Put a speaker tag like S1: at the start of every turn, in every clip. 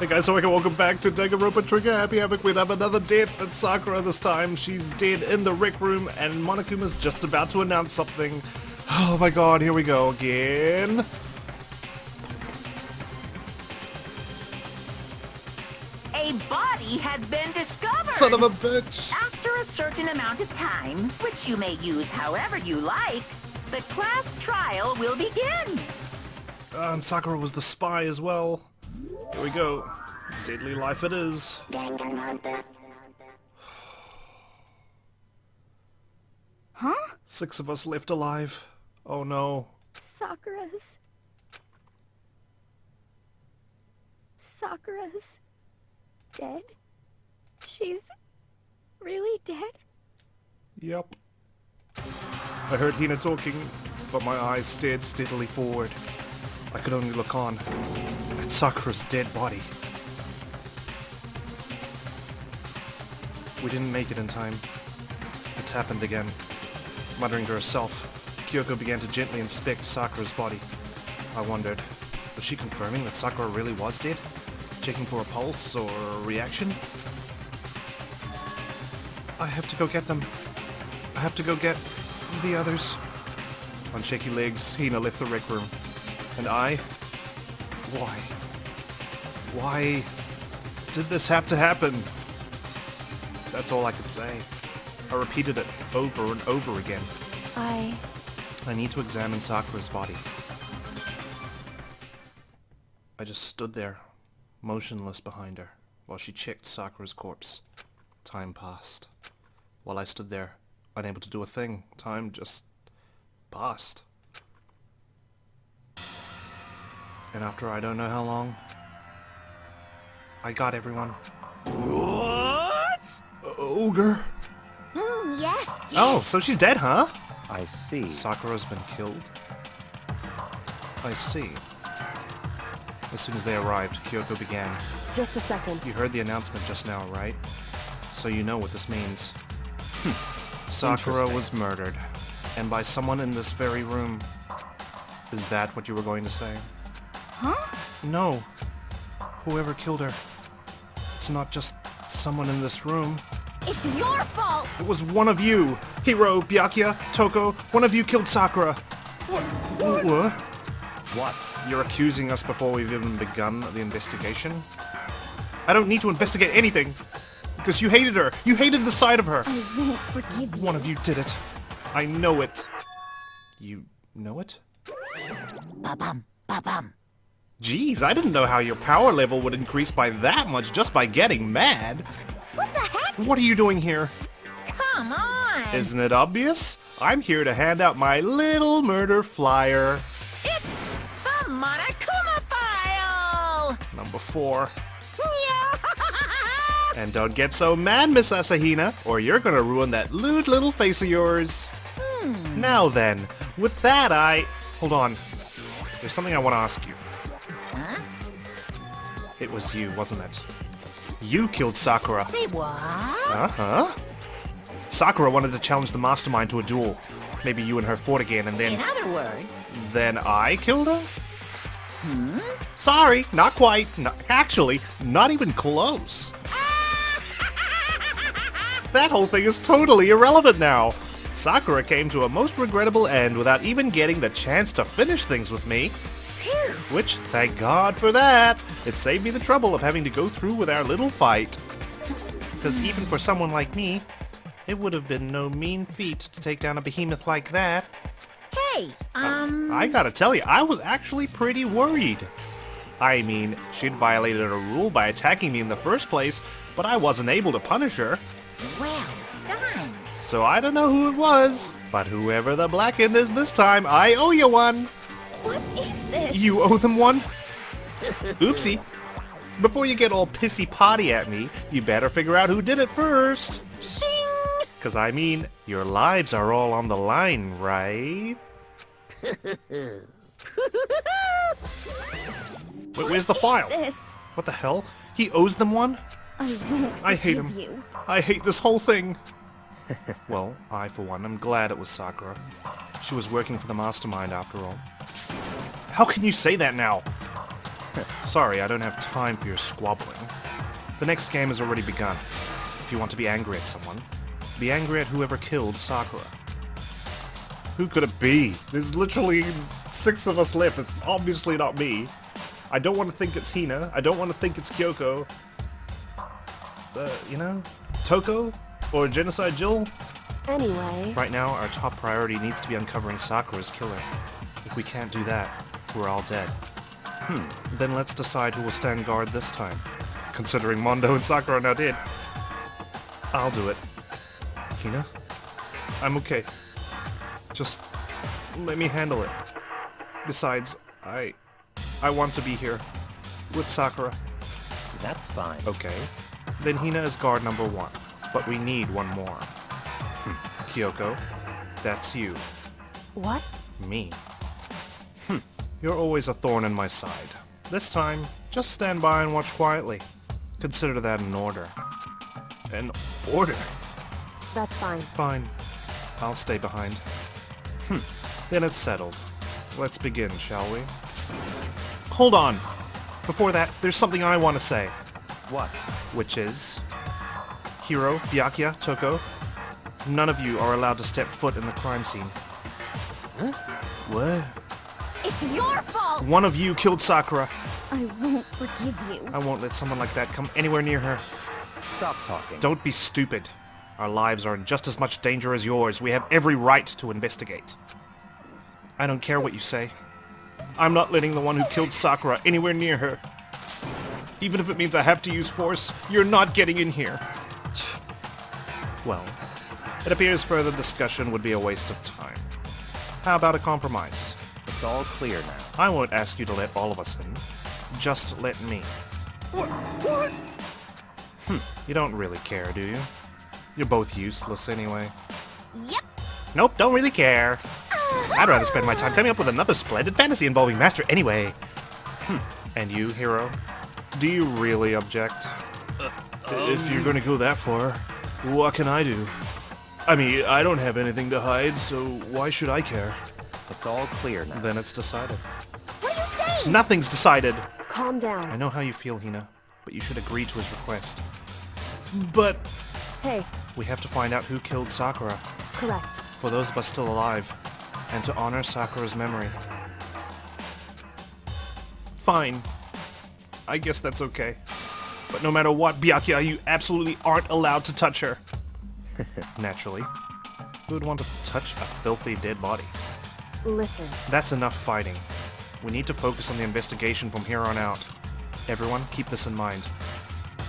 S1: Hey guys, so welcome back to Danganronpa Trigger Happy Havoc. We have another death at Sakura this time. She's dead in the rec room and Monokuma's just about to announce something. Oh my god, here we go again.
S2: A body has been discovered!
S1: Son of a bitch!
S2: After a certain amount of time, which you may use however you like, the class trial will begin.
S1: And Sakura was the spy as well. Here we go. Deadly life it is.
S3: Danganronpa.
S4: Huh?
S1: 6 of us left alive. Oh no.
S4: Sakura's dead? She's really dead?
S1: Yep. I heard Hina talking, but my eyes stared steadily forward. I could only look on at Sakura's dead body. We didn't make it in time. It's happened again. Muttering to herself, Kyoko began to gently inspect Sakura's body. I wondered, was she confirming that Sakura really was dead? Checking for a pulse or a reaction? I have to go get them. I have to go get the others. On shaky legs, Hina left the rec room. And I? Why? Why did this have to happen? That's all I could say. I repeated it over and over again. I need to examine Sakura's body. I just stood there, motionless behind her, while she checked Sakura's corpse. Time passed. While I stood there, unable to do a thing, time just passed. And after I don't know how long, I got everyone.
S5: What?
S1: Ogre?
S4: Yes.
S1: Oh, so she's dead, huh?
S5: I see.
S1: Sakura's been killed? I see. As soon as they arrived, Kyoko began.
S4: Just a second.
S1: You heard the announcement just now, right? So you know what this means. Sakura was murdered. And by someone in this very room. Is that what you were going to say?
S4: Huh?
S1: No. Whoever killed her. It's not just someone in this room.
S4: It's your fault!
S1: It was one of you! Hiro, Byakuya, Toko, one of you killed Sakura! What?
S5: What?
S1: You're accusing us before we've even begun the investigation? I don't need to investigate anything! Because you hated her! You hated the sight of her!
S4: I won't forgive you.
S1: One of you did it. I know it. You know it?
S3: Ba-bum, ba-bum.
S1: Jeez, I didn't know how your power level would increase by that much just by getting mad.
S2: What the heck?
S1: What are you doing here?
S2: Come on!
S1: Isn't it obvious? I'm here to hand out my little murder flyer.
S2: It's the Monokuma file!
S1: Number 4. And don't get so mad, Miss Asahina, or you're gonna ruin that lewd little face of yours. Now then, with that Hold on. There's something I want to ask you.
S2: Huh?
S1: It was you, wasn't it? You killed Sakura.
S2: Say what?
S1: Uh-huh. Sakura wanted to challenge the mastermind to a duel. Maybe you and her fought again and
S2: In
S1: then...
S2: other words,
S1: Then I killed her? Sorry, not quite. Actually, not even close. That whole thing is totally irrelevant now. Sakura came to a most regrettable end without even getting the chance to finish things with me. Which, thank God for that. It saved me the trouble of having to go through with our little fight. Because even for someone like me, it would have been no mean feat to take down a behemoth like that.
S2: hey,
S1: I gotta tell you, I was actually pretty worried. I mean, she'd violated a rule by attacking me in the first place, but I wasn't able to punish her.
S2: well done.
S1: So I don't know who it was, but whoever the black end is this time, I owe you one.
S4: What is this?
S1: You owe them one? Oopsie. Before you get all pissy-potty at me, you better figure out who did it first.
S2: Shing!
S1: Cause I mean, your lives are all on the line, right? Wait, where's the file?
S4: This.
S1: What the hell? He owes them one?
S4: I won't
S1: I hate
S4: forgive
S1: him.
S4: you.
S1: I hate this whole thing. Well, I, for one, am glad it was Sakura. She was working for the mastermind after all. How can you say that now? Sorry, I don't have time for your squabbling. The next game has already begun. If you want to be angry at someone, be angry at whoever killed Sakura. Who could it be? There's literally 6 of us left. It's obviously not me. I don't want to think it's Hina. I don't want to think it's Kyoko. You know? Toko? Or Genocide Jill?
S4: Anyway,
S1: Right now, our top priority needs to be uncovering Sakura's killer. If we can't do that, we're all dead. Then let's decide who will stand guard this time. Considering Mondo and Sakura are now dead. I'll do it. Hina? I'm okay. Just let me handle it. Besides, I want to be here. With Sakura.
S5: That's fine.
S1: Okay. Then Hina is guard number 1. But we need one more. Kyoko, that's you.
S4: what?
S1: Me. You're always a thorn in my side. This time, just stand by and watch quietly. Consider that an order. An order?
S4: That's fine.
S1: Fine. I'll stay behind. Then it's settled. Let's begin, shall we? Hold on! Before that, there's something I want to say.
S5: What?
S1: Which is... Hiro, Byakuya, Toko, none of you are allowed to step foot in the crime scene.
S5: Huh?
S1: What?
S4: It's your fault!
S1: One of you killed Sakura.
S4: I won't forgive you.
S1: I won't let someone like that come anywhere near her.
S5: Stop talking.
S1: Don't be stupid. Our lives are in just as much danger as yours. We have every right to investigate. I don't care what you say. I'm not letting the one who killed Sakura anywhere near her. Even if it means I have to use force, you're not getting in here. Well, it appears further discussion would be a waste of time. How about a compromise?
S5: It's all clear now.
S1: I won't ask you to let all of us in. Just let me. What? You don't really care, do you? You're both useless anyway.
S4: Yep.
S1: Nope, don't really care. I'd rather spend my time coming up with another splendid fantasy involving Master anyway. And you, Hiro? Do you really object? If you're gonna go that far, what can I do? I mean, I don't have anything to hide, so why should I care?
S5: It's all clear now.
S1: Then it's decided.
S4: What are you saying?
S1: Nothing's decided!
S4: Calm
S1: I
S4: down.
S1: know how you feel, Hina, but you should agree to his request. But
S4: Hey,
S1: we have to find out who killed Sakura,
S4: correct.
S1: for those of us still alive, and to honor Sakura's memory. Fine. I guess that's okay. But no matter what, Byakuya, you absolutely aren't allowed to touch her. Naturally. Who would want to touch a filthy dead body?
S4: Listen,
S1: That's enough fighting. We need to focus on the investigation from here on out. Everyone, keep this in mind.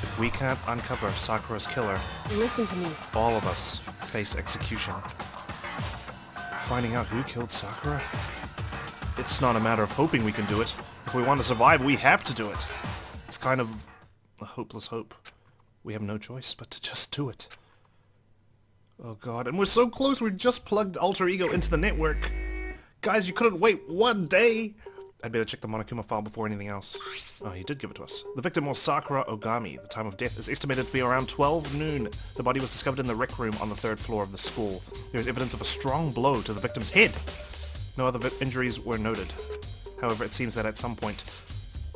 S1: If we can't uncover Sakura's killer,
S4: listen to me.
S1: all of us face execution. Finding out who killed Sakura? It's not a matter of hoping we can do it. If we want to survive, we have to do it. It's kind of a hopeless hope. We have no choice but to just do it. Oh god, and we're so close, we just plugged Alter Ego into the network. Guys, you couldn't wait one day! I'd better check the Monokuma file before anything else. Oh, he did give it to us. The victim was Sakura Ogami. The time of death is estimated to be around 12 noon. The body was discovered in the rec room on the 3rd floor of the school. There is evidence of a strong blow to the victim's head. No other injuries were noted. However, it seems that at some point,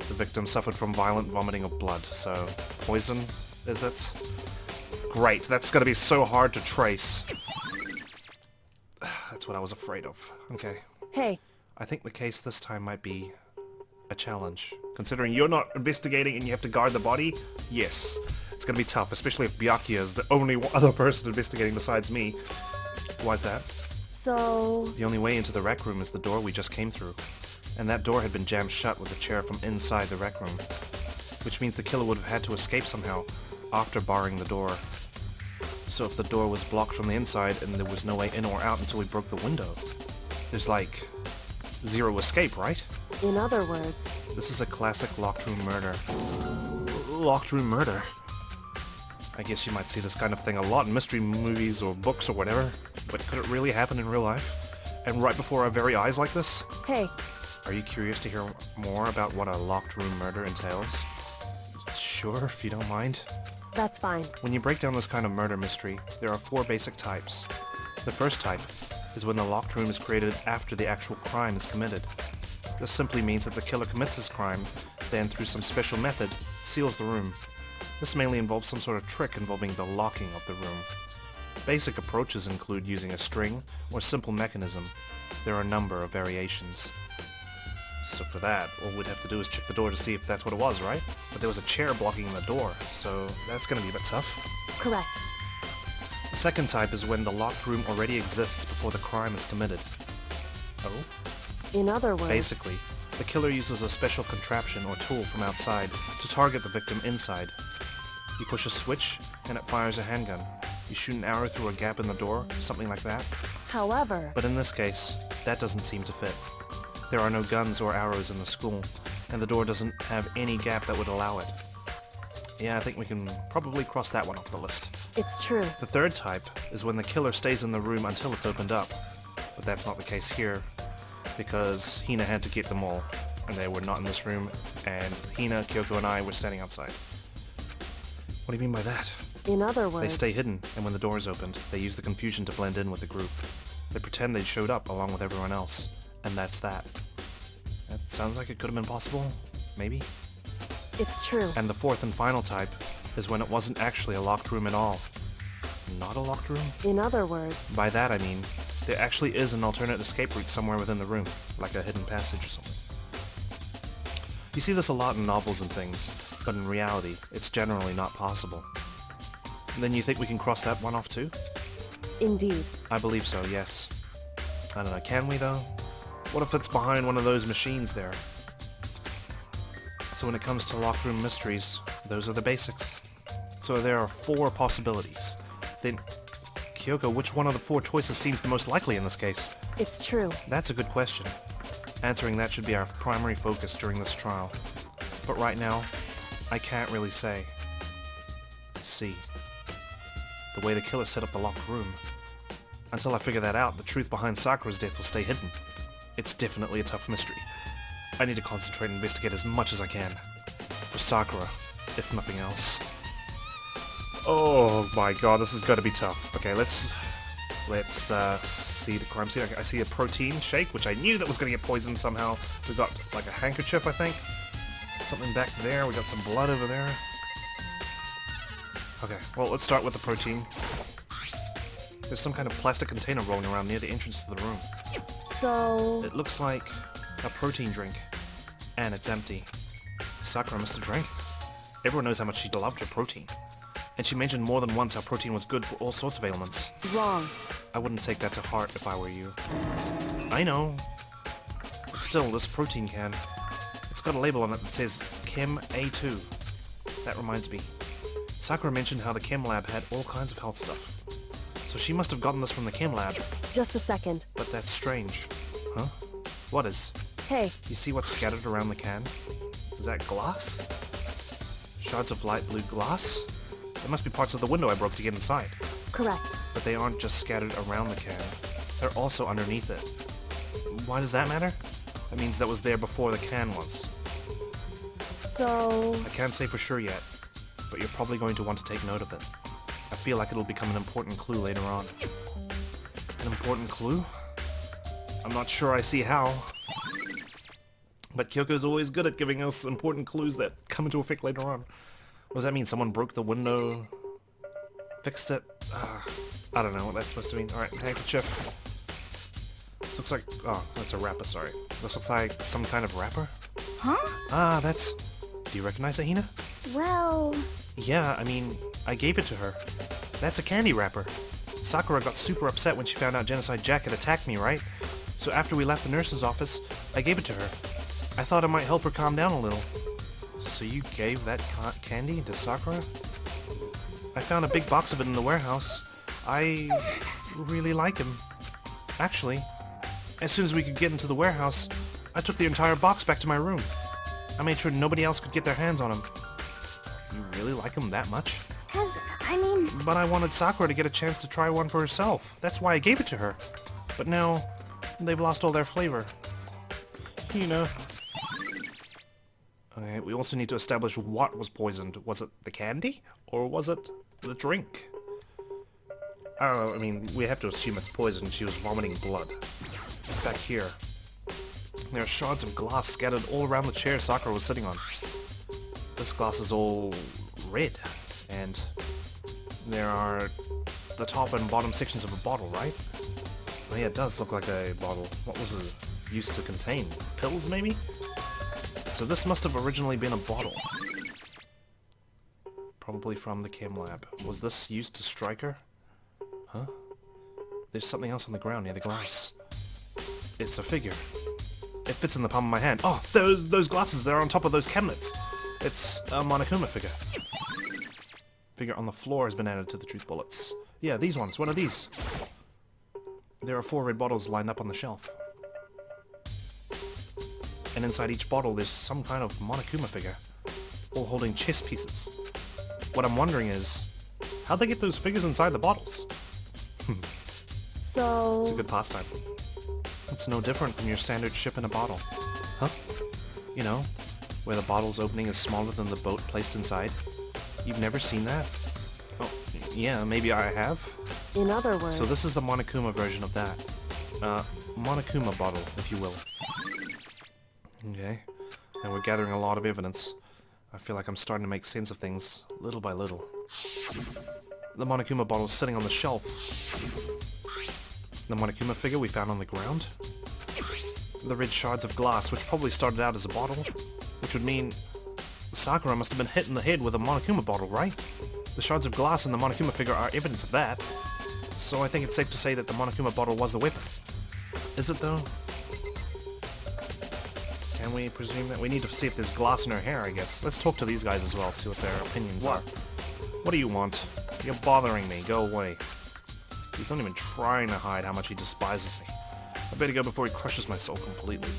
S1: the victim suffered from violent vomiting of blood. So, poison, is it? Great, that's gonna be so hard to trace. That's what I was afraid of. Okay.
S4: Hey,
S1: I think the case this time might be a challenge. Considering you're not investigating and you have to guard the body, yes. It's gonna be tough, especially if Byakuya is the only other person investigating besides me. Why's that?
S4: so...
S1: The only way into the rec room is the door we just came through. And that door had been jammed shut with a chair from inside the rec room. Which means the killer would have had to escape somehow after barring the door. So if the door was blocked from the inside and there was no way in or out until we broke the window, there's like zero escape, right?
S4: In other words,
S1: This is a classic locked room murder. Locked room murder? I guess you might see this kind of thing a lot in mystery movies or books or whatever, but could it really happen in real life? And right before our very eyes like this?
S4: hey,
S1: Are you curious to hear more about what a locked room murder entails? Sure, if you don't mind.
S4: that's fine.
S1: When you break down this kind of murder mystery, there are 4 basic types. The first type is when the locked room is created after the actual crime is committed. This simply means that the killer commits his crime then through some special method, seals the room. This mainly involves some sort of trick involving the locking of the room. Basic approaches include using a string or simple mechanism. There are a number of variations. So for that, all we'd have to do is check the door to see if that's what it was, right? But there was a chair blocking the door, so that's gonna be a bit tough.
S4: Correct.
S1: The second type is when the locked room already exists before the crime is committed. Oh?
S4: In other words...
S1: Basically, the killer uses a special contraption or tool from outside to target the victim inside. You push a switch, and it fires a handgun. You shoot an arrow through a gap in the door, something like that.
S4: However...
S1: But in this case, that doesn't seem to fit. There are no guns or arrows in the school, and the door doesn't have any gap that would allow it. Yeah, I think we can probably cross that one off the list.
S4: It's true.
S1: The third type is when the killer stays in the room until it's opened up. But that's not the case here, because Hina had to get them all, and they were not in this room, and Hina, Kyoko, and I were standing outside. What do you mean by that?
S4: In other words...
S1: They stay hidden, and when the door is opened, they use the confusion to blend in with the group. They pretend they showed up along with everyone else, and that's that. That sounds like it could have been possible, maybe?
S4: It's true.
S1: And the fourth and final type is when it wasn't actually a locked room at all. Not a locked room?
S4: In other words...
S1: By that I mean, there actually is an alternate escape route somewhere within the room, like a hidden passage or something. You see this a lot in novels and things, but in reality, it's generally not possible. And then you think we can cross that one off too?
S4: Indeed.
S1: I believe so, yes. I don't know, can we though? What if it's behind one of those machines there? So when it comes to locked room mysteries, those are the basics. So there are 4 possibilities. Then, Kyoko, which one of the 4 choices seems the most likely in this case?
S4: It's true.
S1: That's a good question. Answering that should be our primary focus during this trial. But right now, I can't really say. See. The way the killer set up the locked room. Until I figure that out, the truth behind Sakura's death will stay hidden. It's definitely a tough mystery. I need to concentrate and investigate as much as I can. For Sakura, if nothing else. Oh my god, this is gonna be tough. Okay, let's see the crime scene. I see a protein shake, which I knew that was gonna get poisoned somehow. We've got like a handkerchief, I think. Something back there. We got some blood over there. Okay, well, let's start with the protein. There's some kind of plastic container rolling around near the entrance to the room.
S4: So...
S1: It looks like a protein drink. And it's empty. Sakura must have drank it. Everyone knows how much she loved her protein. And she mentioned more than once how protein was good for all sorts of ailments.
S4: Wrong.
S1: I wouldn't take that to heart if I were you. I know. But still, this protein can. It's got a label on it that says Chem A2. That reminds me. Sakura mentioned how the chem lab had all kinds of health stuff. So she must have gotten this from the chem lab.
S4: Just a second.
S1: But that's strange. Huh? What is?
S4: Hey.
S1: You see what's scattered around the can? Is that glass? Shards of light blue glass? There must be parts of the window I broke to get inside.
S4: Correct.
S1: But they aren't just scattered around the can. They're also underneath it. Why does that matter? That means that was there before the can was.
S4: So...
S1: I can't say for sure yet, but you're probably going to want to take note of it. I feel like it'll become an important clue later on. An important clue? I'm not sure I see how. But Kyoko's always good at giving us important clues that come into effect later on. What does that mean? Someone broke the window? Fixed it? I don't know what that's supposed to mean. Alright, handkerchief. This looks like... Oh, that's a wrapper, sorry. This looks like some kind of wrapper?
S2: Huh?
S1: Ah, that's... Do you recognize that, Hina?
S2: Well...
S1: Yeah, I mean, I gave it to her. That's a candy wrapper. Sakura got super upset when she found out Genocide Jack had attacked me, right? So after we left the nurse's office, I gave it to her. I thought it might help her calm down a little. So you gave that candy to Sakura? I found a big box of it in the warehouse. I really like him. Actually, as soon as we could get into the warehouse, I took the entire box back to my room. I made sure nobody else could get their hands on him. You really like him that much?
S2: 'Cause, I mean...
S1: But I wanted Sakura to get a chance to try one for herself. That's why I gave it to her. But now, they've lost all their flavor. You know. Okay, we also need to establish what was poisoned. Was it the candy? Or was it the drink? I don't know, I mean, we have to assume it's poison. She was vomiting blood. It's back here. There are shards of glass scattered all around the chair Sakura was sitting on. This glass is all red, and there are the top and bottom sections of a bottle, right? Oh yeah, it does look like a bottle. What was it used to contain? Pills, maybe? So this must have originally been a bottle. Probably from the chem lab. Was this used to strike her? Huh? There's something else on the ground near the glass. It's a figure. It fits in the palm of my hand. Oh, those glasses, they're on top of those cabinets. It's a Monokuma figure. Figure on the floor has been added to the truth bullets. Yeah, these ones. What are these? There are 4 red bottles lined up on the shelf. And inside each bottle there's some kind of Monokuma figure, all holding chess pieces. What I'm wondering is, how'd they get those figures inside the bottles?
S4: So...
S1: It's a good pastime. It's no different from your standard ship in a bottle. Huh? You know, where the bottle's opening is smaller than the boat placed inside. You've never seen that? Oh, yeah, maybe I have.
S4: In other words...
S1: So this is the Monokuma version of that. Monokuma bottle, if you will. Okay, and we're gathering a lot of evidence. I feel like I'm starting to make sense of things, little by little. The Monokuma bottle is sitting on the shelf. The Monokuma figure we found on the ground. The red shards of glass, which probably started out as a bottle. Which would mean Sakura must have been hit in the head with a Monokuma bottle, right? The shards of glass in the Monokuma figure are evidence of that. So I think it's safe to say that the Monokuma bottle was the weapon. Is it though? Can we presume that? We need to see if there's glass in her hair, I guess. Let's talk to these guys as well, see what their opinions are. What do you want? You're bothering me. Go away. He's not even trying to hide how much he despises me. I better go before he crushes my soul completely.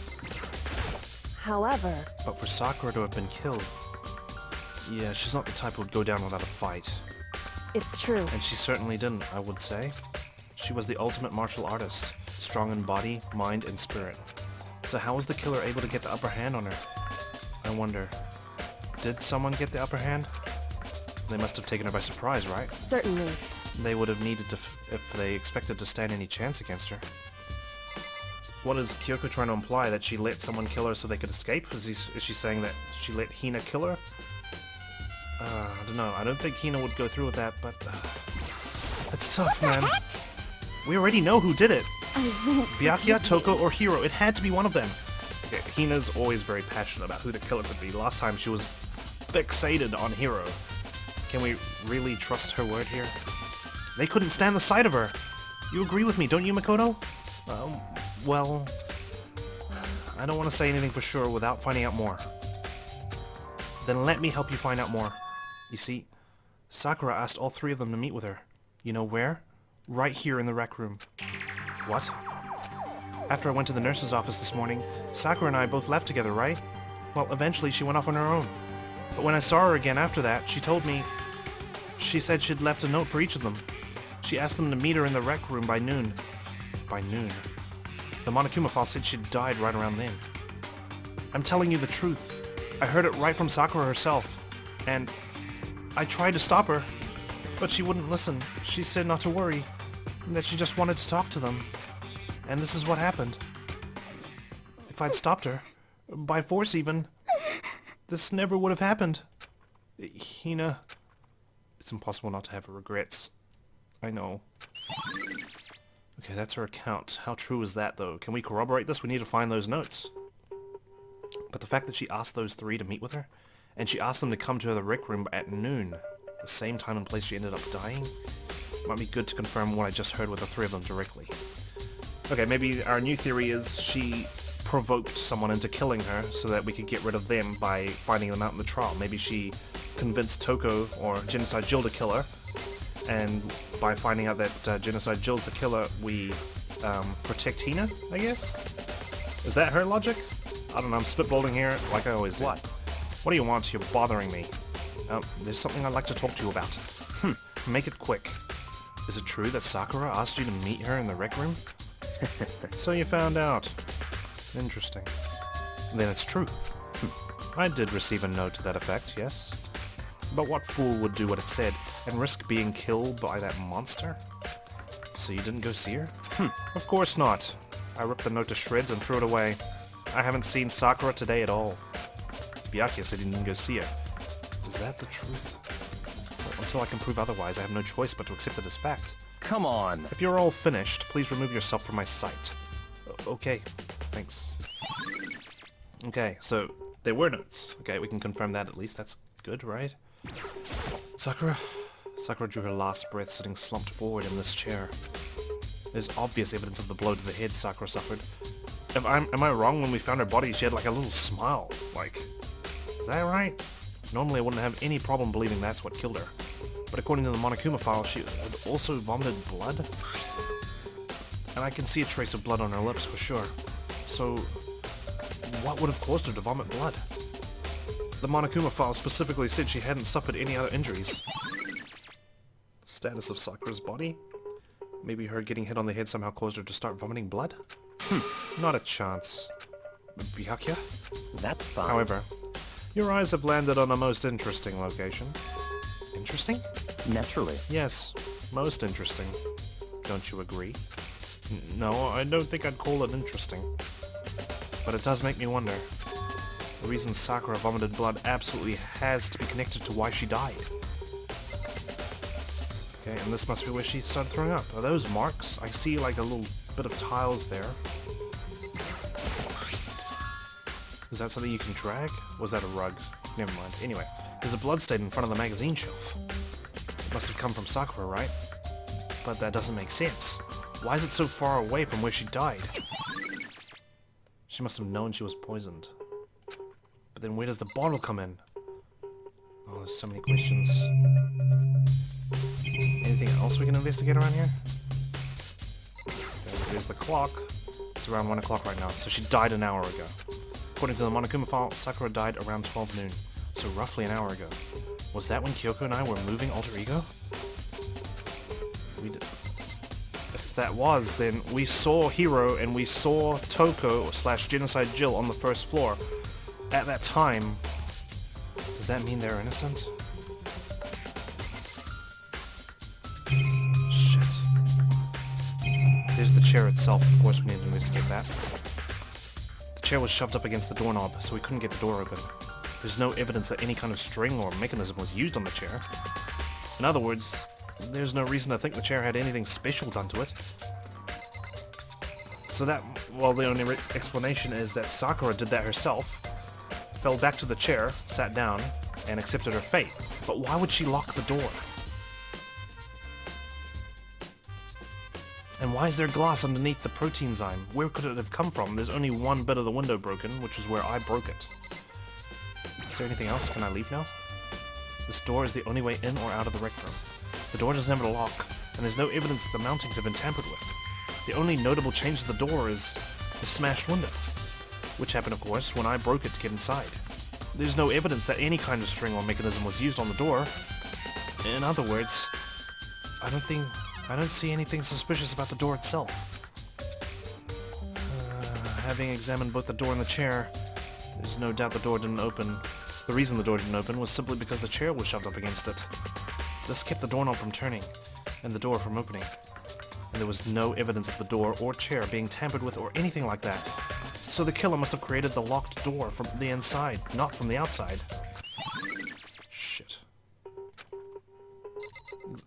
S4: However...
S1: But for Sakura to have been killed... Yeah, she's not the type who would go down without a fight.
S4: It's true.
S1: And she certainly didn't, I would say. She was the ultimate martial artist. Strong in body, mind, and spirit. So how was the killer able to get the upper hand on her? I wonder, did someone get the upper hand? They must have taken her by surprise, right?
S4: Certainly.
S1: They would have needed to, if they expected to stand any chance against her. What is Kyoko trying to imply? That she let someone kill her so they could escape? Is she saying that she let Hina kill her? I don't know. I don't think Hina would go through with that, but... it's tough, man. We already know who did it. Byakuya, Toko, or Hiro. It had to be one of them. Okay, Hina's always very passionate about who the killer could be. Last time she was fixated on Hiro. Can we really trust her word here? They couldn't stand the sight of her. You agree with me, don't you, Makoto? Well... I don't want to say anything for sure without finding out more. Then let me help you find out more. You see, Sakura asked all 3 of them to meet with her. You know where? Right here in the rec room. What? After I went to the nurse's office this morning, Sakura and I both left together, right? Well, eventually she went off on her own. But when I saw her again after that, she told me... She said she'd left a note for each of them. She asked them to meet her in the rec room by noon. By noon? The Monokuma file said she'd died right around then. I'm telling you the truth. I heard it right from Sakura herself. And I tried to stop her, but she wouldn't listen. She said not to worry, and that she just wanted to talk to them. And this is what happened. If I'd stopped her, by force even, this never would have happened. Hina... It's impossible not to have regrets. I know. Okay, that's her account. How true is that, though? Can we corroborate this? We need to find those notes. But the fact that she asked those 3 to meet with her, and she asked them to come to the rec room at noon, the same time and place she ended up dying, might be good to confirm what I just heard with the 3 of them directly. Okay, maybe our new theory is she provoked someone into killing her so that we could get rid of them by finding them out in the trial. Maybe she convinced Toko or Genocide Jill to kill her, and by finding out that Genocide Jill's the killer, we protect Hina, I guess? Is that her logic? I don't know, I'm spitballing here like I always do. What do you want? You're bothering me. There's something I'd like to talk to you about. Make it quick. Is it true that Sakura asked you to meet her in the rec room? So you found out. Interesting. Then it's true. I did receive a note to that effect, yes. But what fool would do what it said and risk being killed by that monster? So you didn't go see her? Of course not. I ripped the note to shreds and threw it away. I haven't seen Sakura today at all. Byakuya said he didn't go see her. Is that the truth? Well, until I can prove otherwise, I have no choice but to accept it as fact.
S5: Come on.
S1: If you're all finished, please remove yourself from my sight. Okay, thanks. Okay, so there were notes. Okay, we can confirm that at least. That's good, right? Sakura drew her last breath sitting slumped forward in this chair. There's obvious evidence of the blow to the head Sakura suffered. Am I wrong? When we found her body, she had like a little smile. Like, is that right? Normally I wouldn't have any problem believing that's what killed her. But according to the Monokuma file, she had also vomited blood. And I can see a trace of blood on her lips for sure. So, what would have caused her to vomit blood? The Monokuma file specifically said she hadn't suffered any other injuries. Status of Sakura's body? Maybe her getting hit on the head somehow caused her to start vomiting blood? Not a chance. Byakuya?
S5: That's fine.
S1: However, your eyes have landed on a most interesting location. Interesting?
S5: Naturally.
S1: Yes, most interesting. Don't you agree? No, I don't think I'd call it interesting. But it does make me wonder. The reason Sakura vomited blood absolutely has to be connected to why she died. Okay, and this must be where she started throwing up. Are those marks? I see like a little bit of tiles there. Is that something you can drag? Or was that a rug? Never mind. Anyway, there's a blood stain in front of the magazine shelf. It must have come from Sakura, right? But that doesn't make sense. Why is it so far away from where she died? She must have known she was poisoned. But then where does the bottle come in? Oh, there's so many questions. Anything else we can investigate around here? There's the clock. It's around 1 o'clock right now, so she died an hour ago. According to the Monokuma file, Sakura died around 12 noon, so roughly an hour ago. Was that when Kyoko and I were moving Alter Ego? If that was, then we saw Hiro and we saw Toko / Genocide Jill on the first floor. At that time, does that mean they're innocent? Shit. There's the chair itself, of course we need to investigate that. The chair was shoved up against the doorknob, so we couldn't get the door open. There's no evidence that any kind of string or mechanism was used on the chair. In other words, there's no reason to think the chair had anything special done to it. So that, well, the only explanation is that Sakura did that herself, fell back to the chair, sat down, and accepted her fate. But why would she lock the door? And why is there glass underneath the protein zyme? Where could it have come from? There's only one bit of the window broken, which was where I broke it. Is there anything else? Can I leave now? This door is the only way in or out of the rec room. The door doesn't have a lock, and there's no evidence that the mountings have been tampered with. The only notable change to the door is the smashed window, which happened, of course, when I broke it to get inside. There's no evidence that any kind of string or mechanism was used on the door. In other words, I don't see anything suspicious about the door itself. Having examined both the door and the chair, there's no doubt the door didn't open. The reason the door didn't open was simply because the chair was shoved up against it. This kept the doorknob from turning, and the door from opening. And there was no evidence of the door or chair being tampered with or anything like that. So the killer must have created the locked door from the inside, not from the outside. Shit.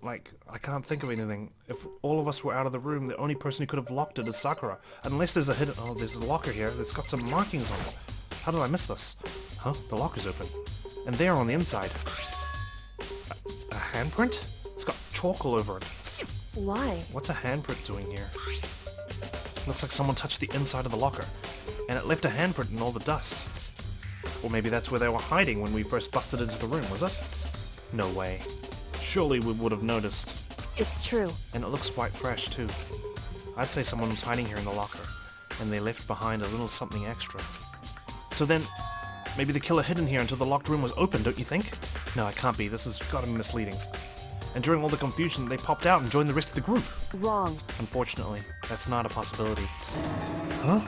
S1: Like, I can't think of anything. If all of us were out of the room, the only person who could have locked it is Sakura. Unless there's a hidden... Oh, there's a locker here that's got some markings on it. How did I miss this? Huh? The locker's open. And there on the inside. A handprint? It's got chalk all over it.
S4: Why?
S1: What's a handprint doing here? Looks like someone touched the inside of the locker, and it left a handprint in all the dust. Or maybe that's where they were hiding when we first busted into the room, was it? No way. Surely we would have noticed.
S4: It's true.
S1: And it looks quite fresh, too. I'd say someone was hiding here in the locker, and they left behind a little something extra. So then, maybe the killer hid in here until the locked room was open, don't you think? No, it can't be. This has got to be misleading. And during all the confusion, they popped out and joined the rest of the group.
S4: Wrong.
S1: Unfortunately, that's not a possibility. Huh?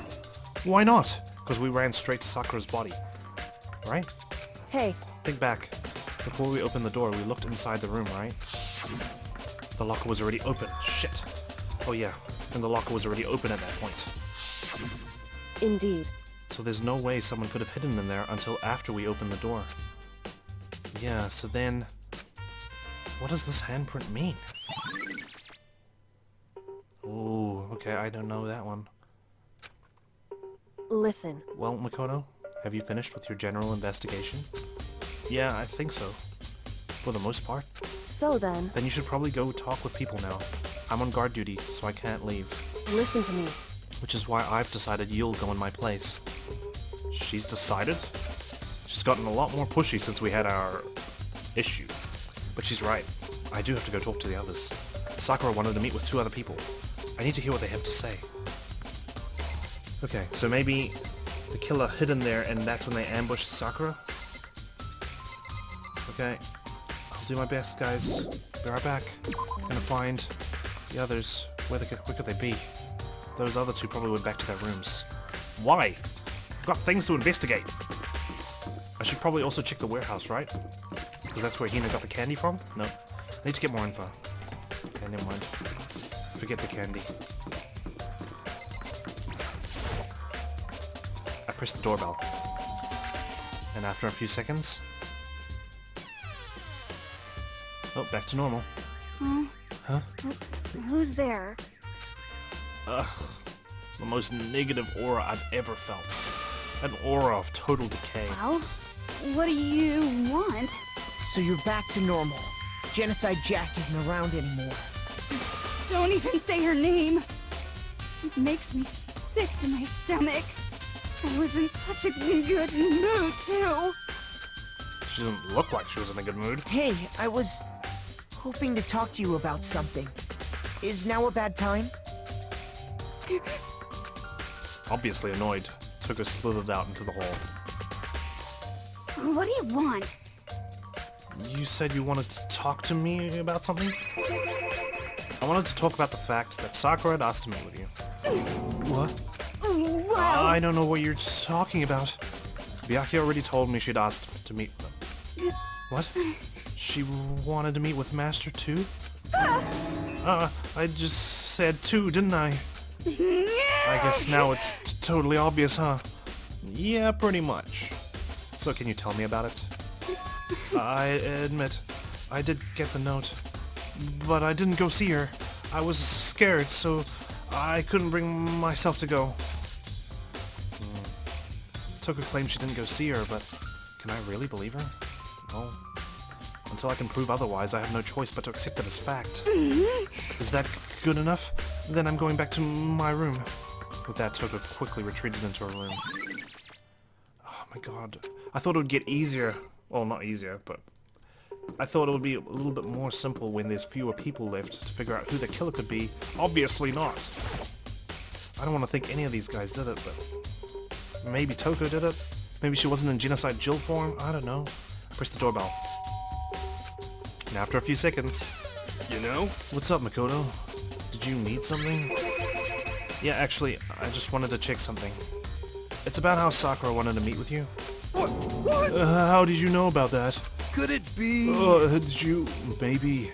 S1: Why not? Because we ran straight to Sakura's body. Right?
S4: Hey.
S1: Think back. Before we opened the door, we looked inside the room, right? The locker was already open. Shit. Oh yeah, and the locker was already open at that point.
S4: Indeed.
S1: So there's no way someone could have hidden in there until after we opened the door. Yeah, so then... what does this handprint mean? Oh, okay, I don't know that one.
S4: Listen,
S1: Well, Makoto, have you finished with your general investigation? Yeah, I think so. For the most part.
S4: so then,
S1: Then you should probably go talk with people now. I'm on guard duty, so I can't leave.
S4: listen to me.
S1: Which is why I've decided you'll go in my place. She's decided? She's gotten a lot more pushy since we had our issue. But she's right. I do have to go talk to the others. Sakura wanted to meet with 2 other people. I need to hear what they have to say. Okay, so maybe the killer hid in there and that's when they ambushed Sakura? Okay, I'll do my best, guys. Be right back. Gonna find the others. Where could they be? Those other 2 probably went back to their rooms. Why? I've got things to investigate. I should probably also check the warehouse, right? Because that's where Hina got the candy from? No. I need to get more info. Okay, never mind. Forget the candy. I pressed the doorbell. And after a few seconds... oh, back to normal. Huh?
S6: Who's there?
S1: Ugh. The most negative aura I've ever felt. An aura of total decay.
S6: Well, what do you want?
S7: So you're back to normal. Genocide Jack isn't around anymore.
S6: Don't even say her name. It makes me sick to my stomach. I was in such a good mood, too.
S1: She doesn't look like she was in a good mood.
S7: Hey, I was hoping to talk to you about something. Is now a bad time?
S1: Obviously annoyed, Toko slithered out into the hall.
S6: What do you want?
S1: You said you wanted to talk to me about something? I wanted to talk about the fact that Sakura had asked to meet with you. What?
S6: Well,
S1: I don't know what you're talking about. Byakuya already told me she'd asked to meet them. What? She wanted to meet with Master too? I just said two, didn't I? I guess now it's totally obvious, huh? Yeah, pretty much. So can you tell me about it? I admit, I did get the note, but I didn't go see her. I was scared, so I couldn't bring myself to go. Toko claims she didn't go see her, but can I really believe her? No. Until I can prove otherwise, I have no choice but to accept it as fact. Is that good enough? Then I'm going back to my room. With that, Toko quickly retreated into her room. Oh my god. I thought it would get easier. Well, not easier, but... I thought it would be a little bit more simple when there's fewer people left to figure out who the killer could be. Obviously not. I don't want to think any of these guys did it, but... maybe Toko did it? Maybe she wasn't in Genocide Jill form? I don't know. I pressed the doorbell. And after a few seconds... You know? What's up, Makoto? Did you need something? Yeah, actually, I just wanted to check something. It's about how Sakura wanted to meet with you. What? How did you know about that?
S8: Could it be?
S1: Did you maybe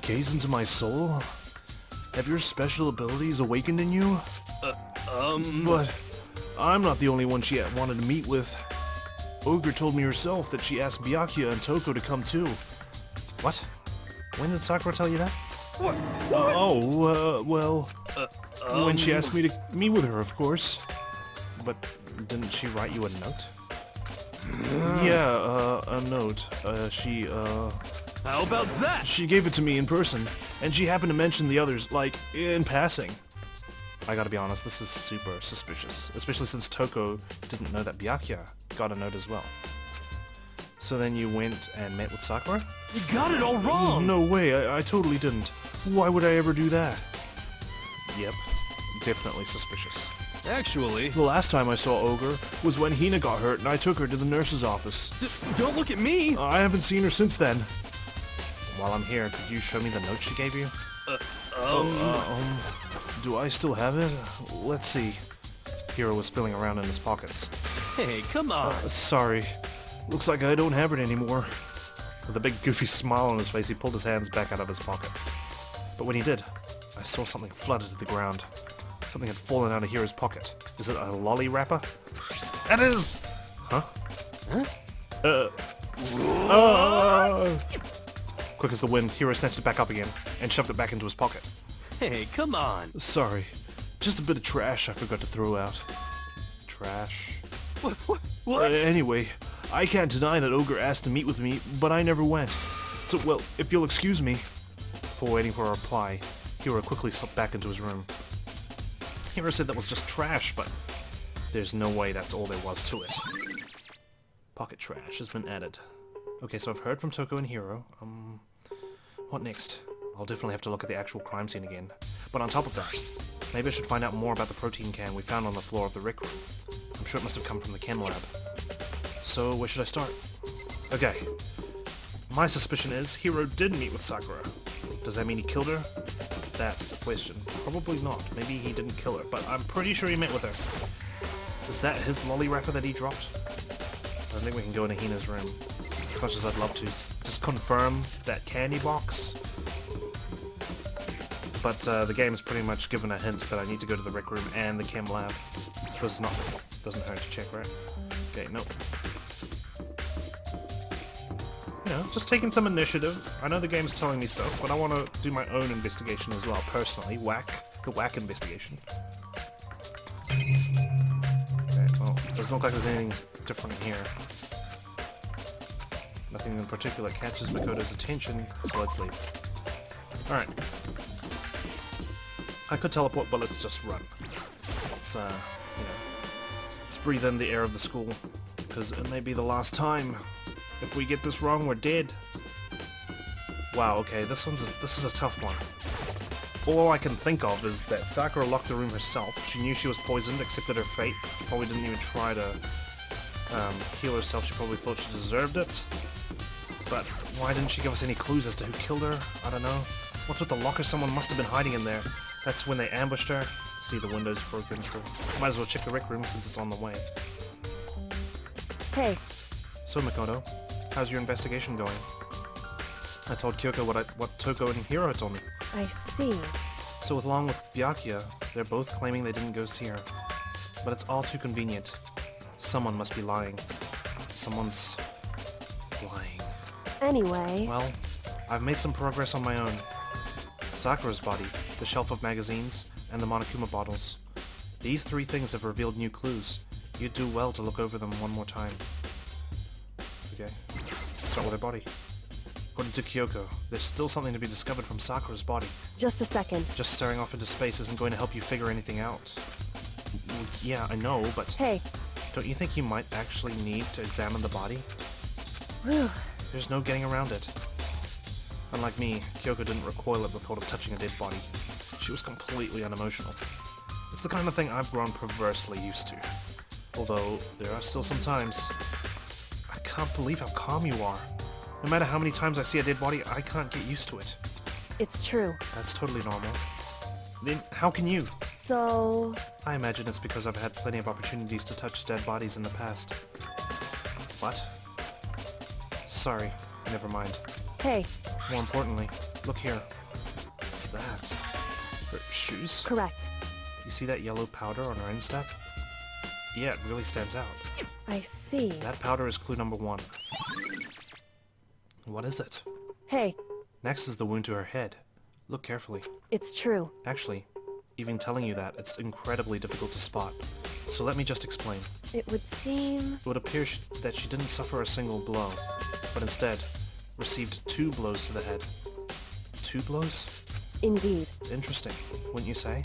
S1: gaze into my soul? Have your special abilities awakened in you? But I'm not the only one she wanted to meet with. Ogre told me herself that she asked Byakuya and Toko to come too. What? When did Sakura tell you that?
S8: What?
S1: Well, when she asked me to meet with her, of course. But didn't she write you a note? Yeah, a note.
S8: How about that?
S1: She gave it to me in person, and she happened to mention the others, like, in passing. I gotta be honest, this is super suspicious, especially since Toko didn't know that Byakuya got a note as well. So then you went and met with Sakura?
S8: You got it all wrong!
S1: No way, I totally didn't. Why would I ever do that? Yep, definitely suspicious.
S8: Actually...
S1: The last time I saw Ogre was when Hina got hurt and I took her to the nurse's office.
S8: Don't look at me!
S1: I haven't seen her since then. While I'm here, could you show me the note she gave you? Do I still have it? Let's see. Hiro was feeling around in his pockets.
S8: Hey, come on!
S1: Sorry. Looks like I don't have it anymore. With a big goofy smile on his face, he pulled his hands back out of his pockets. But when he did, I saw something flutter to the ground. Something had fallen out of Hiro's pocket. Is it a lolly wrapper? That is... Huh? Quick as the wind, Hero snatched it back up again and shoved it back into his pocket.
S8: Hey, come on.
S1: Sorry. Just a bit of trash I forgot to throw out. Trash.
S8: What?
S1: Anyway, I can't deny that Ogre asked to meet with me, but I never went. So, well, if you'll excuse me. Before waiting for a reply, Hero quickly slipped back into his room. Hero said that was just trash, but there's no way that's all there was to it. Pocket trash has been added. Okay, so I've heard from Toko and Hero. What next? I'll definitely have to look at the actual crime scene again. But on top of that, maybe I should find out more about the protein can we found on the floor of the rec room. I'm sure it must have come from the chem lab. So, where should I start? Okay. My suspicion is Hero did meet with Sakura. Does that mean he killed her? That's the question. Probably not. Maybe he didn't kill her, but I'm pretty sure he met with her. Is that his lolly wrapper that he dropped? I think we can go into Hina's room. As much as I'd love to just confirm that candy box. But the game's pretty much given a hint that I need to go to the rec room and the chem lab. I suppose it's not, doesn't hurt to check, right? Okay, nope. You know, just taking some initiative. I know the game's telling me stuff, but I want to do my own investigation as well, personally. The whack investigation. Okay, well, doesn't look like there's anything different in here. Nothing in particular catches Makoto's attention, so let's leave. Alright. I could teleport, but let's just run. Let's, you know, let's breathe in the air of the school, because it may be the last time. If we get this wrong, we're dead. Wow, okay, this is a tough one. All I can think of is that Sakura locked the room herself. She knew she was poisoned, accepted her fate. She probably didn't even try to heal herself. She probably thought she deserved it. But why didn't she give us any clues as to who killed her? I don't know. What's with the locker? Someone must have been hiding in there. That's when they ambushed her. See, the window's broken still. Might as well check the rec room since it's on the way.
S4: Hey,
S1: So, Makoto, how's your investigation going? I told Kyoko what Toko and Hiro told me.
S4: I see.
S1: So, along with Byakuya, they're both claiming they didn't go see her. But it's all too convenient. Someone must be lying. Someone's lying.
S4: Anyway,
S1: Well, I've made some progress on my own. Sakura's body, the shelf of magazines, and the Monokuma bottles. These three things have revealed new clues. You'd do well to look over them one more time. Okay, let's start with her body. According to Kyoko, there's still something to be discovered from Sakura's body.
S4: just a second.
S1: Just staring off into space isn't going to help you figure anything out. Well, yeah, I know, but
S4: Hey,
S1: don't you think you might actually need to examine the body?
S4: whew.
S1: There's no getting around it. Unlike me, Kyoko didn't recoil at the thought of touching a dead body. She was completely unemotional. It's the kind of thing I've grown perversely used to. Although, there are still some times. I can't believe how calm you are. No matter how many times I see a dead body, I can't get used to it.
S4: It's true.
S1: That's totally normal. Then, how can you?
S4: So,
S1: I imagine it's because I've had plenty of opportunities to touch dead bodies in the past. What? Sorry, never mind.
S4: hey,
S1: More importantly, look here. What's that? Her shoes?
S4: correct.
S1: You see that yellow powder on her instep? Yeah, it really stands out.
S4: I see.
S1: That powder is clue number 1. What is it?
S4: Hey,
S1: Next is the wound to her head. Look carefully.
S4: it's true.
S1: Actually, even telling you that, it's incredibly difficult to spot. So let me just explain.
S4: It would seem...
S1: It would appear that she didn't suffer a single blow, but instead received 2 blows to the head. 2 blows?
S4: Indeed.
S1: Interesting, wouldn't you say?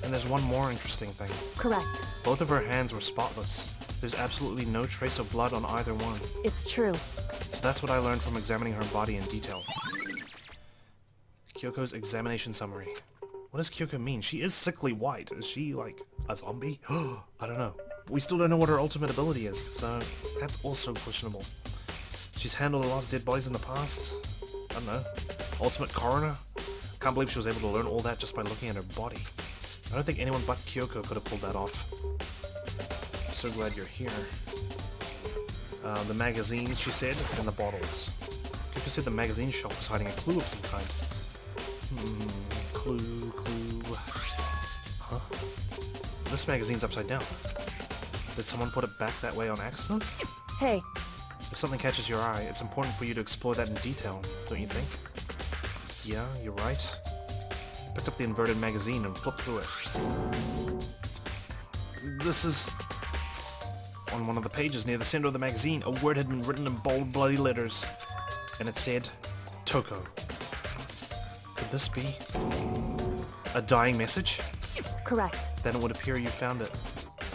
S1: And there's one more interesting thing.
S4: Correct.
S1: Both of her hands were spotless. There's absolutely no trace of blood on either one.
S4: It's true.
S1: So that's what I learned from examining her body in detail. Kyoko's examination summary. What does Kyoko mean? She is sickly white. Is she, like, a zombie? I don't know. We still don't know what her ultimate ability is, so that's also questionable. She's handled a lot of dead bodies in the past. I don't know. Ultimate coroner? Can't believe she was able to learn all that just by looking at her body. I don't think anyone but Kyoko could have pulled that off. I'm so glad you're here. The magazines, she said, and the bottles. Kyoko said the magazine shelf was hiding a clue of some kind. Clue. Huh? This magazine's upside down. Did someone put it back that way on accident?
S4: Hey,
S1: If something catches your eye, it's important for you to explore that in detail, don't you think? Yeah, you're right. I picked up the inverted magazine and flipped through it. This is... On one of the pages near the center of the magazine, a word had been written in bold, bloody letters, and it said, Toko. Could this be a dying message?
S4: correct.
S1: Then it would appear you found it.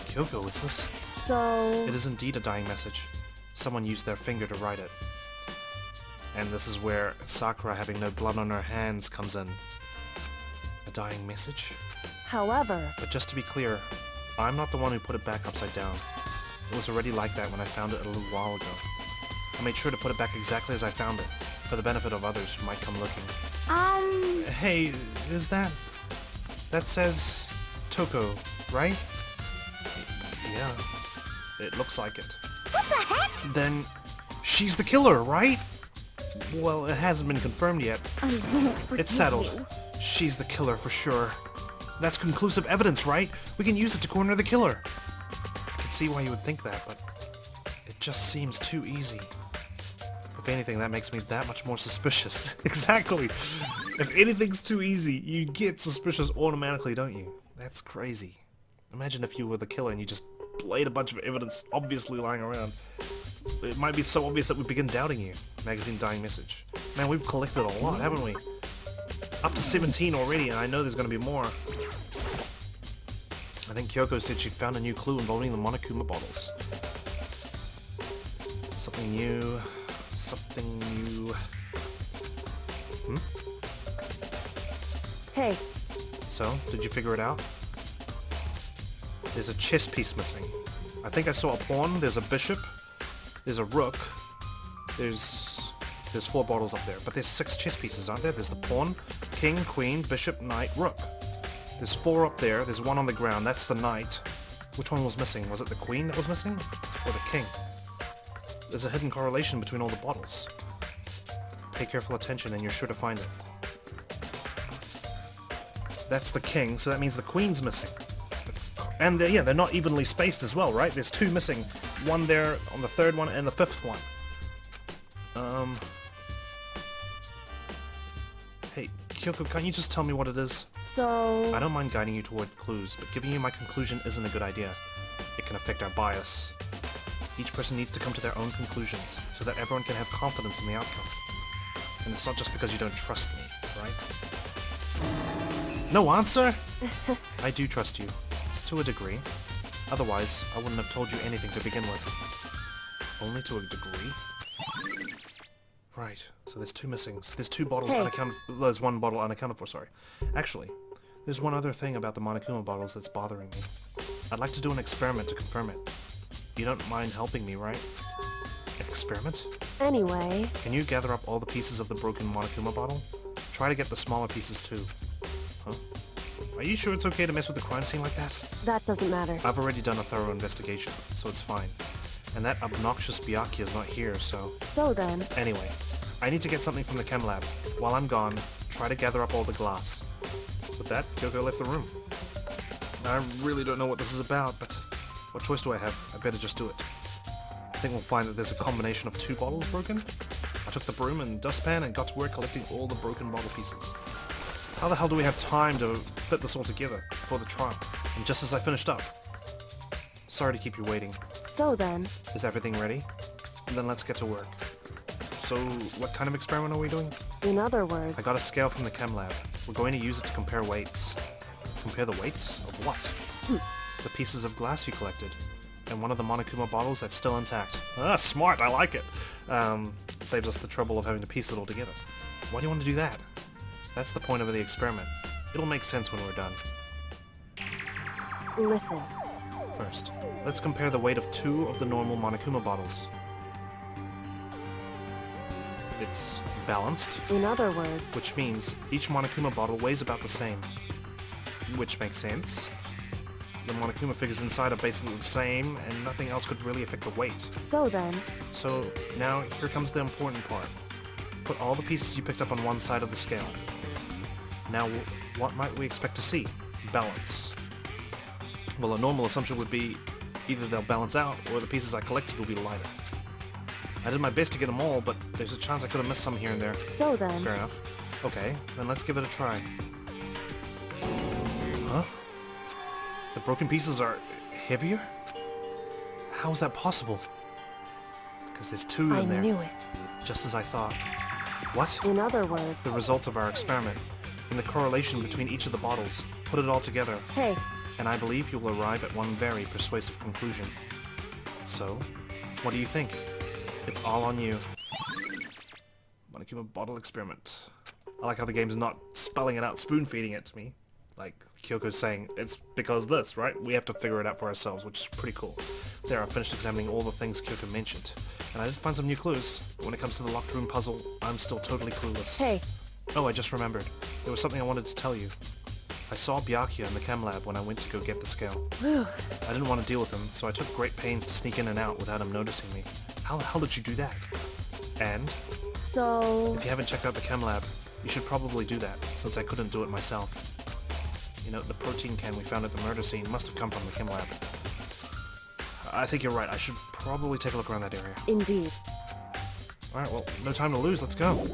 S1: Kyoko, is this?
S4: So...
S1: It is indeed a dying message. Someone used their finger to write it. And this is where Sakura having no blood on her hands comes in. A dying message?
S4: However...
S1: But just to be clear, I'm not the one who put it back upside down. It was already like that when I found it a little while ago. I made sure to put it back exactly as I found it, for the benefit of others who might come looking. Hey, is that... That says... Toko, right? Yeah, it looks like it.
S2: What the heck?
S1: Then... She's the killer, right? Well, it hasn't been confirmed yet.
S6: I won't forgive
S1: It's settled.
S6: you.
S1: She's the killer for sure. That's conclusive evidence, right? We can use it to corner the killer. I can see why you would think that, but it just seems too easy. If anything, that makes me that much more suspicious. Exactly. If anything's too easy, you get suspicious automatically, don't you? That's crazy. Imagine if you were the killer and you just laid a bunch of evidence obviously lying around. It might be so obvious that we begin doubting you. Magazine dying message. Man, we've collected a lot, haven't we? Up to 17 already, and I know there's going to be more. I think Kyoko said she found a new clue involving the Monokuma bottles. Something new. Something new.
S4: Hey,
S1: So, did you figure it out? There's a chess piece missing. I think I saw a pawn, there's a bishop, there's a rook, there's 4 bottles up there, but there's 6 chess pieces, aren't there? There's the pawn, king, queen, bishop, knight, rook. There's 4 up there, there's 1 on the ground, that's the knight. Which one was missing? Was it the queen that was missing? Or the king? There's a hidden correlation between all the bottles. Pay careful attention and you're sure to find it. That's the king, so that means the queen's missing. And they're not evenly spaced as well, right? There's 2 missing. 1 there on the 3rd one and the 5th one. Hey, Kyoko, can't you just tell me what it is?
S4: so...
S1: I don't mind guiding you toward clues, but giving you my conclusion isn't a good idea. It can affect our bias. Each person needs to come to their own conclusions, so that everyone can have confidence in the outcome. And it's not just because you don't trust me, right? No answer? I do trust you. To a degree. Otherwise, I wouldn't have told you anything to begin with. Only to a degree? Right, so there's 2 missing. So there's 2 bottles
S4: Hey.
S1: unaccounted for. There's 1 bottle unaccounted for, sorry. Actually, there's one other thing about the Monokuma bottles that's bothering me. I'd like to do an experiment to confirm it. You don't mind helping me, right? An experiment?
S4: Anyway...
S1: Can you gather up all the pieces of the broken Monokuma bottle? Try to get the smaller pieces too. Huh? Are you sure it's okay to mess with the crime scene like that?
S4: That doesn't matter.
S1: I've already done a thorough investigation, so it's fine. And that obnoxious Byakuya's not here, so...
S4: So then...
S1: Anyway, I need to get something from the chem lab. While I'm gone, try to gather up all the glass. With that, Kyoko left the room. I really don't know what this is about, but what choice do I have? I better just do it. I think we'll find that there's a combination of 2 bottles broken. I took the broom and dustpan and got to work collecting all the broken bottle pieces. How the hell do we have time to fit this all together before the trial? And just as I finished up. Sorry to keep you waiting.
S4: So then...
S1: Is everything ready? Then let's get to work. So, what kind of experiment are we doing?
S4: In other words...
S1: I got a scale from the chem lab. We're going to use it to compare weights. Compare the weights? Of what? The pieces of glass you collected. And one of the Monokuma bottles that's still intact. Ah, smart, I like it! It saves us the trouble of having to piece it all together. Why do you want to do that? That's the point of the experiment. It'll make sense when we're done.
S4: Listen.
S1: First, let's compare the weight of 2 of the normal Monokuma bottles. It's balanced,
S4: In other words...
S1: which means each Monokuma bottle weighs about the same. Which makes sense. The Monokuma figures inside are basically the same, and nothing else could really affect the weight.
S4: So then...
S1: So, now here comes the important part. Put all the pieces you picked up on one side of the scale. Now, what might we expect to see? Balance. Well, a normal assumption would be Either they'll balance out, or the pieces I collected will be lighter. I did my best to get them all, but there's a chance I could have missed some here and there.
S4: So then,
S1: Fair enough. Okay, then let's give it a try. Huh? The broken pieces are heavier? How is that possible? Because there's two
S4: I
S1: in there.
S4: knew it.
S1: Just as I thought. What?
S4: In other words,
S1: The results of our experiment, and the correlation between each of the bottles. Put it all together,
S4: hey,
S1: and I believe you'll arrive at one very persuasive conclusion. So, what do you think? It's all on you. Monokuma bottle experiment. I like how the game's not spelling it out, spoon-feeding it to me. Like Kyoko's saying, it's because this, right? We have to figure it out for ourselves, which is pretty cool. There, I finished examining all the things Kyoko mentioned, and I did find some new clues. But when it comes to the locked room puzzle, I'm still totally clueless.
S4: hey,
S1: Oh, I just remembered. There was something I wanted to tell you. I saw Byakuya in the chem lab when I went to go get the scale.
S4: whew,
S1: I didn't want to deal with him, so I took great pains to sneak in and out without him noticing me. How the hell did you do that? And,
S4: so...
S1: if you haven't checked out the chem lab, you should probably do that, since I couldn't do it myself. You know, the protein can we found at the murder scene must have come from the chem lab. I think you're right, I should probably take a look around that area.
S4: Indeed.
S1: Alright, well, no time to lose, let's go.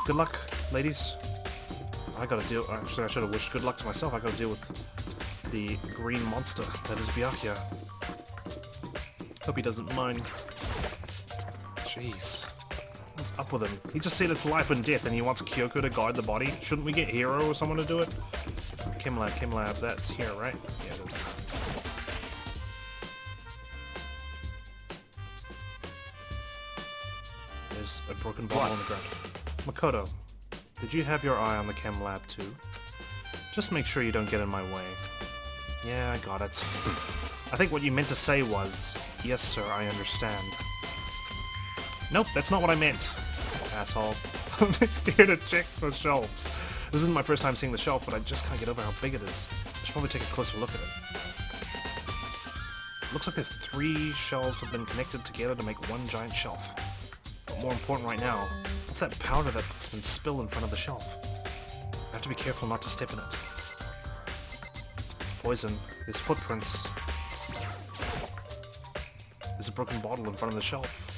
S1: Good luck, ladies. I gotta deal. Actually, I should have wished good luck to myself. I gotta deal with the green monster that is Byakuya. Hope he doesn't mind. Jeez. What's up with him? He just said it's life and death and he wants Kyoko to guard the body. Shouldn't we get Hero or someone to do it? Chem lab, that's here, right? Yeah, it is. There's a broken bottle on the ground. Makoto, did you have your eye on the chem lab too? Just make sure you don't get in my way. Yeah, I got it. I think what you meant to say was, yes sir, I understand. Nope, that's not what I meant, asshole. I'm here to check the shelves. This isn't my first time seeing the shelf, but I just can't get over how big it is. I should probably take a closer look at it. Looks like there's 3 shelves have been connected together to make one giant shelf. But more important right now, what's that powder that's been spilled in front of the shelf? I have to be careful not to step in it. It's poison. There's footprints. There's a broken bottle in front of the shelf.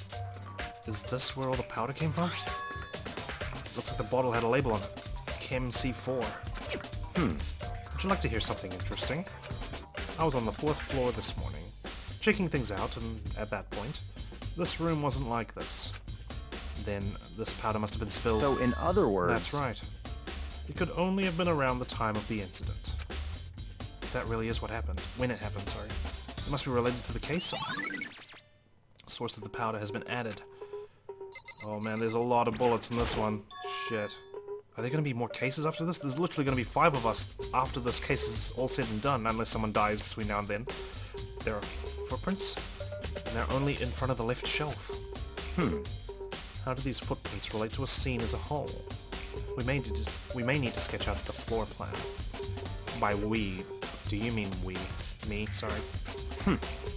S1: Is this where all the powder came from? Looks like the bottle had a label on it. Chem C4. Would you like to hear something interesting? I was on the 4th floor this morning, checking things out, and at that point, this room wasn't like this. Then, this powder must have been spilled.
S5: So, in other words...
S1: That's right. It could only have been around the time of the incident. If that really is what happened. When it happened, sorry. It must be related to the case somehow. Source of the powder has been added. Oh man, there's a lot of bullets in this one. Shit. Are there going to be more cases after this? There's literally going to be 5 of us after this case is all said and done, unless someone dies between now and then. There are footprints, and they're only in front of the left shelf. How do these footprints relate to a scene as a whole? We may need to sketch out the floor plan. By we, do you mean we? Me, sorry.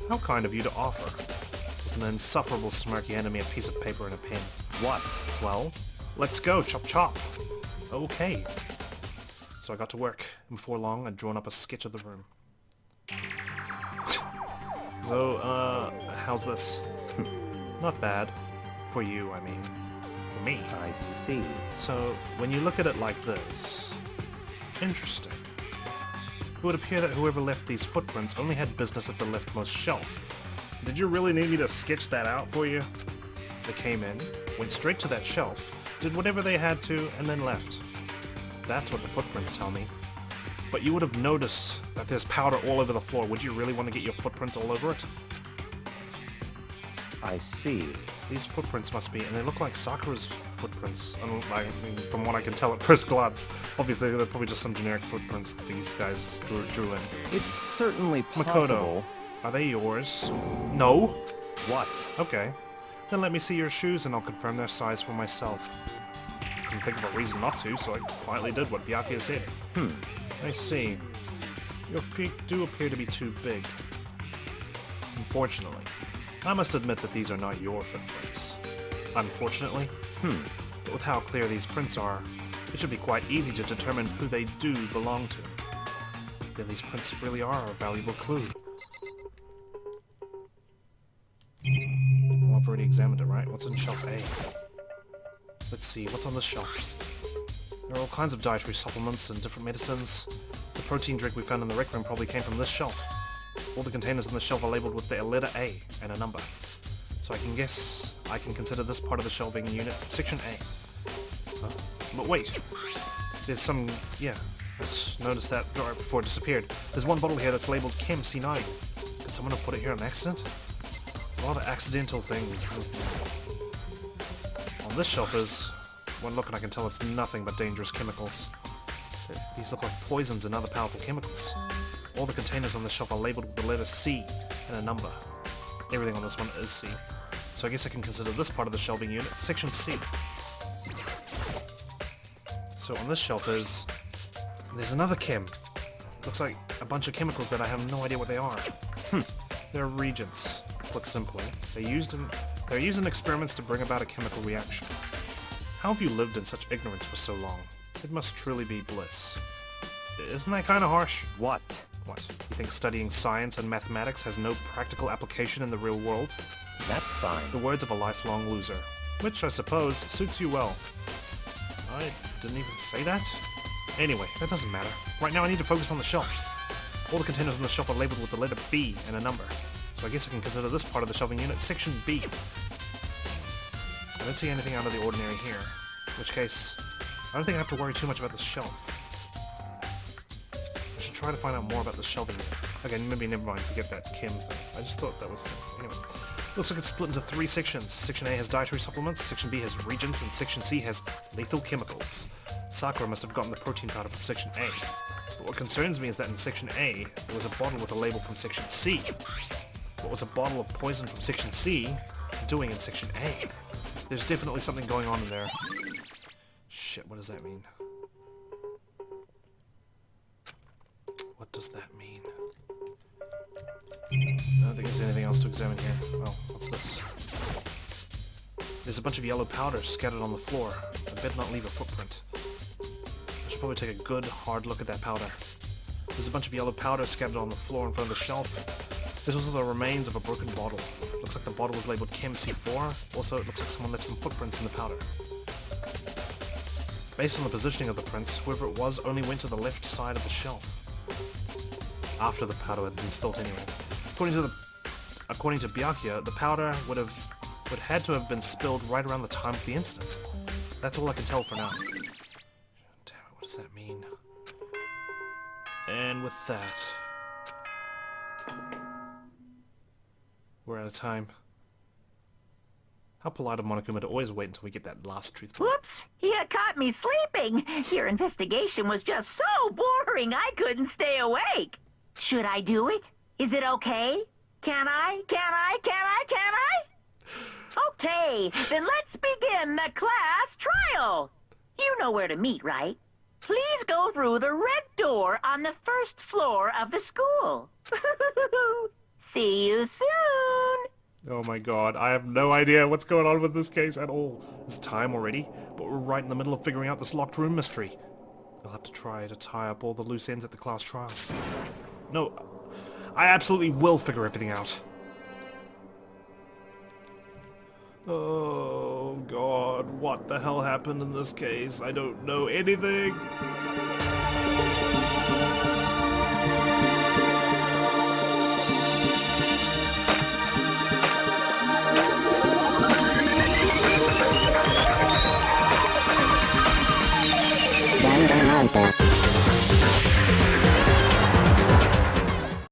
S1: How kind of you to offer. With an insufferable smirk, you handed me a piece of paper and a pen.
S5: What?
S1: Well, let's go, chop chop. Okay. So I got to work, and before long I'd drawn up a sketch of the room. So, how's this? Not bad. For you, I mean. For me.
S5: I see.
S1: So, when you look at it like this... Interesting. It would appear that whoever left these footprints only had business at the leftmost shelf. Did you really need me to sketch that out for you? They came in, went straight to that shelf, did whatever they had to, and then left. That's what the footprints tell me. But you would have noticed that there's powder all over the floor. Would you really want to get your footprints all over it?
S5: I see.
S1: These footprints must be, and they look like Sakura's footprints, I mean, from what I can tell at first glance. Obviously, they're probably just some generic footprints that these guys drew in.
S5: It's certainly
S1: Makoto,
S5: possible.
S1: are they yours? No?
S5: What?
S1: Okay. Then let me see your shoes and I'll confirm their size for myself. Couldn't think of a reason not to, so I quietly did what Byakuya said. I see. Your feet do appear to be too big. Unfortunately. I must admit that these are not your footprints. Unfortunately? But with how clear these prints are, it should be quite easy to determine who they do belong to. Then these prints really are a valuable clue. shelf A. Let's see, what's on this shelf? There are all kinds of dietary supplements and different medicines. The protein drink we found in the rec room probably came from this shelf. All the containers on the shelf are labeled with the letter A and a number. So I can guess I can consider this part of the shelving unit Section A. Huh? But wait, there's some, yeah, I just noticed that right before it disappeared. There's one bottle here that's labeled Chem C9. Could someone have put it here on accident? There's a lot of accidental things, isn't there? On this shelf is one look and I can tell it's nothing but dangerous chemicals. These look like poisons and other powerful chemicals. All the containers on the shelf are labeled with the letter C and a number. Everything on this one is C. So I guess I can consider this part of the shelving unit Section C. So on this shelf there's another chem. Looks like a bunch of chemicals that I have no idea what they are. They're reagents, put simply. They're used in experiments to bring about a chemical reaction. How have you lived in such ignorance for so long? It must truly be bliss. Isn't that kind of harsh?
S5: What?
S1: What? You think studying science and mathematics has no practical application in the real world?
S5: That's fine.
S1: The words of a lifelong loser. Which, I suppose, suits you well. I didn't even say that? Anyway, that doesn't matter. Right now I need to focus on the shelf. All the containers on the shelf are labeled with the letter B and a number. So I guess I can consider this part of the shelving unit Section B. I don't see anything out of the ordinary here. In which case, I don't think I have to worry too much about this shelf. I should try to find out more about the shelving unit. Okay, maybe never mind, forget that chem thing. I just thought that was... Anyway. Looks like it's split into 3 sections. Section A has dietary supplements, Section B has reagents, and Section C has lethal chemicals. Sakura must have gotten the protein powder from Section A. But what concerns me is that in Section A, there was a bottle with a label from Section C. What was a bottle of poison from Section C doing in Section A? There's definitely something going on in there. Shit, what does that mean? What does that mean? I don't think there's anything else to examine here. Oh, what's this? There's a bunch of yellow powder scattered on the floor. I better not leave a footprint. I should probably take a good, hard look at that powder. There's a bunch of yellow powder scattered on the floor in front of the shelf. There's also the remains of a broken bottle. Looks like the bottle was labeled Chem C4. Also, it looks like someone left some footprints in the powder. Based on the positioning of the prints, whoever it was only went to the left side of the shelf. After the powder had been spilt anyway. According to Byakuya, the powder would had to have been spilled right around the time of the incident. That's all I can tell for now. Damn it, what does that mean? And with that, we're out of time. How polite of Monokuma to always wait until we get that last truth point.
S2: Whoops! You caught me sleeping. Your investigation was just so boring I couldn't stay awake. Should I do it? Is it okay? Can I? Okay, then let's begin the class trial. You know where to meet, right? Please go through the red door on the first floor of the school. See you soon.
S1: Oh my god, I have no idea what's going on with this case at all. It's time already, but we're right in the middle of figuring out this locked room mystery. I'll have to try to tie up all the loose ends at the class trial. No, I absolutely will figure everything out. Oh god, what the hell happened in this case? I don't know anything.
S3: Danganronpa.